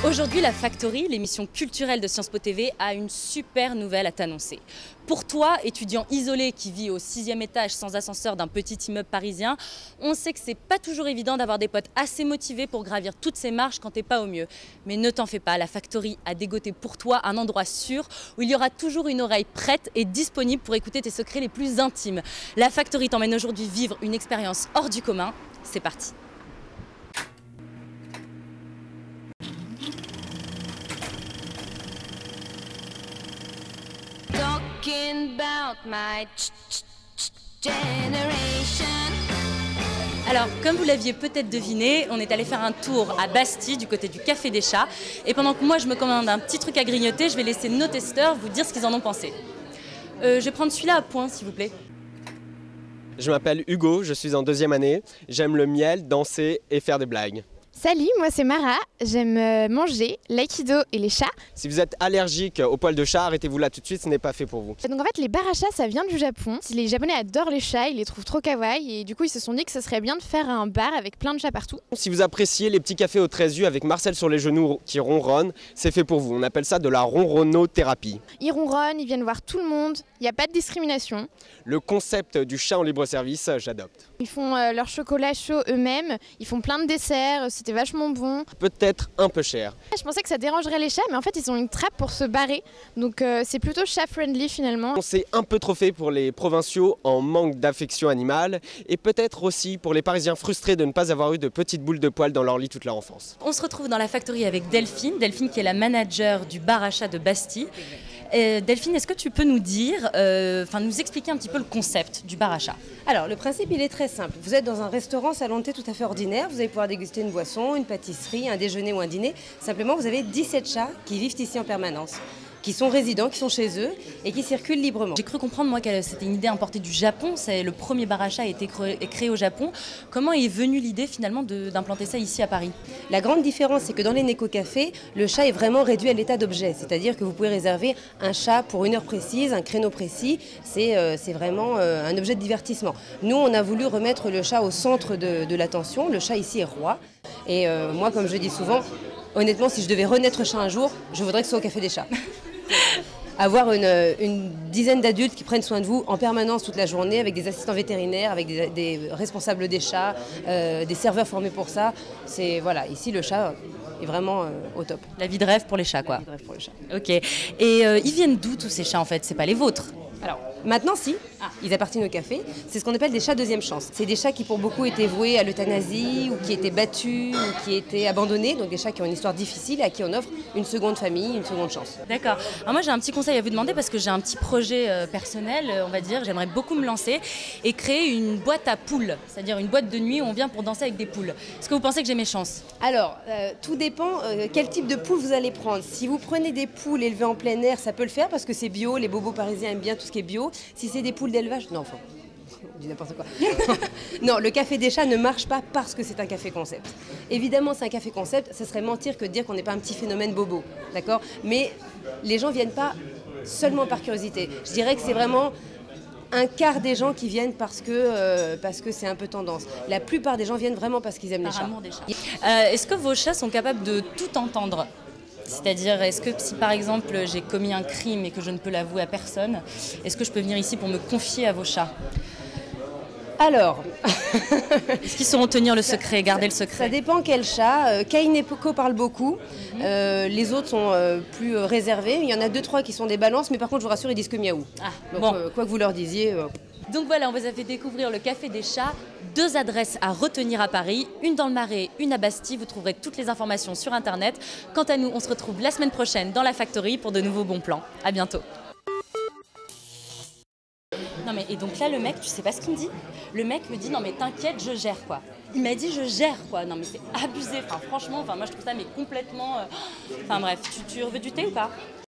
Aujourd'hui, la Factory, l'émission culturelle de Sciences Po TV, a une super nouvelle à t'annoncer. Pour toi, étudiant isolé qui vit au 6e étage sans ascenseur d'un petit immeuble parisien, on sait que c'est pas toujours évident d'avoir des potes assez motivés pour gravir toutes ces marches quand t'es pas au mieux. Mais ne t'en fais pas, la Factory a dégoté pour toi un endroit sûr où il y aura toujours une oreille prête et disponible pour écouter tes secrets les plus intimes. La Factory t'emmène aujourd'hui vivre une expérience hors du commun. C'est parti. Alors, comme vous l'aviez peut-être deviné, on est allé faire un tour à Bastille, du côté du Café des Chats. Et pendant que moi je me commande un petit truc à grignoter, je vais laisser nos testeurs vous dire ce qu'ils en ont pensé. Je vais prendre celui-là à point, s'il vous plaît. Je m'appelle Hugo, je suis en 2e année. J'aime le miel, danser et faire des blagues. Salut, moi c'est Mara, j'aime manger, l'aïkido et les chats. Si vous êtes allergique aux poils de chat, arrêtez-vous là tout de suite, ce n'est pas fait pour vous. Donc en fait les bars à chats ça vient du Japon. Les Japonais adorent les chats, ils les trouvent trop kawaii et du coup ils se sont dit que ce serait bien de faire un bar avec plein de chats partout. Si vous appréciez les petits cafés aux 13 yeux avec Marcel sur les genoux qui ronronne, c'est fait pour vous. On appelle ça de la ronronnothérapie. Ils ronronnent, ils viennent voir tout le monde, il n'y a pas de discrimination. Le concept du chat en libre service, j'adopte. Ils font leur chocolat chaud eux-mêmes, ils font plein de desserts, c'était vachement bon. Peut-être un peu cher. Je pensais que ça dérangerait les chats, mais en fait ils ont une trappe pour se barrer, donc c'est plutôt chat-friendly finalement. On s'est un peu trop fait pour les provinciaux en manque d'affection animale et peut-être aussi pour les Parisiens frustrés de ne pas avoir eu de petites boules de poils dans leur lit toute leur enfance. On se retrouve dans la Factory avec Delphine, qui est la manager du bar à chats de Bastille. Delphine, est-ce que tu peux nous dire, nous expliquer un petit peu le concept du bar à chat? Alors, le principe, il est très simple. Vous êtes dans un restaurant salon de thé tout à fait ordinaire. Vous allez pouvoir déguster une boisson, une pâtisserie, un déjeuner ou un dîner. Simplement, vous avez 17 chats qui vivent ici en permanence, qui sont résidents, qui sont chez eux et qui circulent librement. J'ai cru comprendre moi que c'était une idée importée du Japon, c'est le premier bar à chat a été créé au Japon. Comment est venue l'idée finalement d'implanter ça ici à Paris? La grande différence, c'est que dans les néco-cafés, le chat est vraiment réduit à l'état d'objet, c'est-à-dire que vous pouvez réserver un chat pour une heure précise, un créneau précis, c'est vraiment un objet de divertissement. Nous, on a voulu remettre le chat au centre de l'attention, le chat ici est roi, et moi, comme je dis souvent, honnêtement, si je devais renaître chat un jour, je voudrais que ce soit au Café des Chats. Avoir une dizaine d'adultes qui prennent soin de vous en permanence toute la journée avec des assistants vétérinaires, avec des responsables des chats, des serveurs formés pour ça. Voilà, ici le chat est vraiment au top. La vie de rêve pour les chats quoi. La vie de rêve pour les chats. Ok. Et ils viennent d'où tous ces chats en fait? C'est pas les vôtres? Alors, maintenant si, ils appartiennent au café. C'est ce qu'on appelle des chats deuxième chance. C'est des chats qui pour beaucoup étaient voués à l'euthanasie ou qui étaient battus ou qui étaient abandonnés. Donc des chats qui ont une histoire difficile et à qui on offre une seconde famille, une seconde chance. D'accord. Alors moi j'ai un petit conseil à vous demander parce que j'ai un petit projet personnel, on va dire. J'aimerais beaucoup me lancer et créer une boîte à poules. C'est-à-dire une boîte de nuit où on vient pour danser avec des poules. Est-ce que vous pensez que j'ai mes chances? Alors, tout dépend quel type de poule vous allez prendre. Si vous prenez des poules élevées en plein air, ça peut le faire parce que c'est bio. Les bobos parisiens aiment bien tout ce qui est bio. Si c'est des poules d'élevage, non, enfin, on dit n'importe quoi. Non, le Café des Chats ne marche pas parce que c'est un café concept. Évidemment, c'est un café concept, ce serait mentir que de dire qu'on n'est pas un petit phénomène bobo, d'accord? Mais les gens ne viennent pas seulement par curiosité. Je dirais que c'est vraiment un quart des gens qui viennent parce que c'est un peu tendance. La plupart des gens viennent vraiment parce qu'ils aiment les chats. Des chats. Est-ce que vos chats sont capables de tout entendre? C'est-à-dire, est-ce que si par exemple j'ai commis un crime et que je ne peux l'avouer à personne, est-ce que je peux venir ici pour me confier à vos chats? Alors, est-ce qu'ils sauront tenir le secret, garder le secret? Ça dépend quel chat. Caïn et Poco parlent beaucoup. Les autres sont plus réservés. Il y en a 2-3 qui sont des balances, mais par contre, je vous rassure, ils disent que miaou. Donc, bon. Quoi que vous leur disiez... Donc voilà, on vous a fait découvrir le Café des Chats. 2 adresses à retenir à Paris, une dans le Marais, une à Bastille. Vous trouverez toutes les informations sur Internet. Quant à nous, on se retrouve la semaine prochaine dans la Factory pour de nouveaux bons plans. À bientôt. Non mais et donc là le mec, tu sais pas ce qu'il me dit? Le mec me dit non mais t'inquiète, je gère quoi. Il m'a dit je gère quoi. Non mais c'est abusé. Enfin franchement, moi je trouve ça mais complètement. Enfin bref, tu veux du thé ou pas?